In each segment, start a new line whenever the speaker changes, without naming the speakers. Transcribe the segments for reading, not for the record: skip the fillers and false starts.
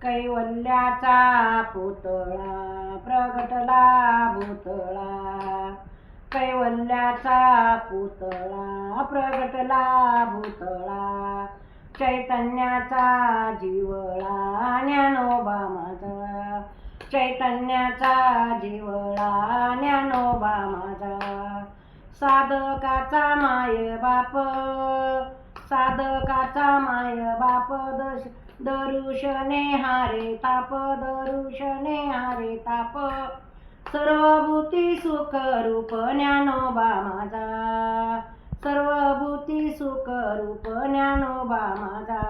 कैवल्याचा पुतळा प्रगटला भूतळा, कैवल्याचा पुतळा प्रगटला भूतळा, चैतन्याचा जिवळा ज्ञानोबा माझा, चैतन्याचा जिवळा ज्ञानोबा माझा, साधकाचा माय बाप, साधकाचा माय बाप, दरुशने हारे ताप, दरुशने हारे ताप, सर्वभूती सुख रूप ज्ञानोबा माझा, सर्वभूती सुख रूप ज्ञानोबा माझा,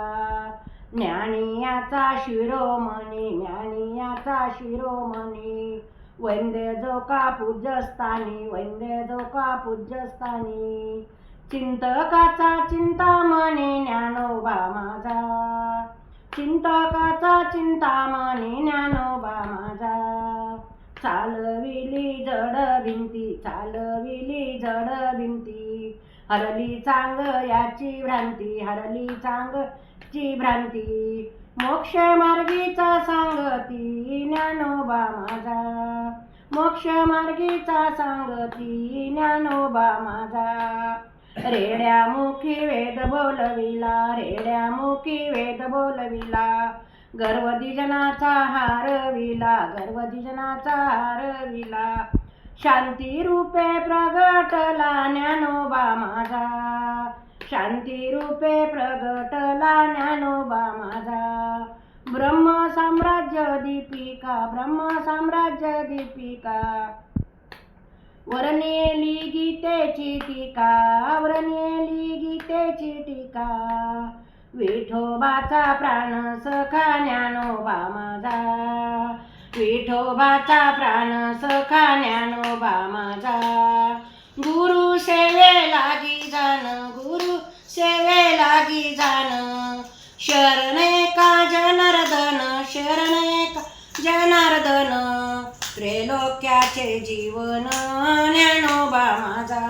ज्ञानियाचा शिरोमणी, ज्ञानियाचा शिरोमणी, वंदे जो का पूज्यस्थानी, वंदे जो का पूज्यस्थानी, चिंतकाचा चिंतामणी ज्ञानोबा माझा, चिंतकाचा चिंतामणी ज्ञानोबा माझा, चालविली जड भिंती, चालविली जड भिंती, हरली चांग याची भ्रांती, हरली चांगची भ्रांती, मोक्ष मार्गीचा सांगती ज्ञानोबा माझा, मोक्ष मार्गीचा सांगती ज्ञानोबा माझा, रेड्या मुखी वेद बोलविला, रेड्या मुखी वेद बोलविला, गर्वदिजनाचा हारविला, गर्वदिजनाचा हारविला, शांती रूपे प्रगटला ज्ञानोबा माझा, शांती रूपे प्रगटला ज्ञानोबा माझा, ब्रह्म साम्राज्य दीपिका, ब्रह्म साम्राज्य दीपिका, वर्णिली गीतेची टीका, वर्णिली गीतेची टीका, विठोबाचा प्राण सखा ज्ञानोबा माझा, विठोबाचा प्राण सखा ज्ञानोबा माझा, गुरु सेवे लागी जाण, गुरु सेवे लागी जाण, शरणे का जनार्दन, शरणे का जनार्दन, त्रैलोक्याचे जीवन ज्ञानोबा माझा,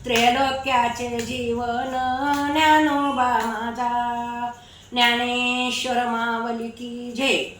त्रैलोक्याचे जीवन ज्ञानोबा माझा, ज्ञानेश्वर माऊली की जय.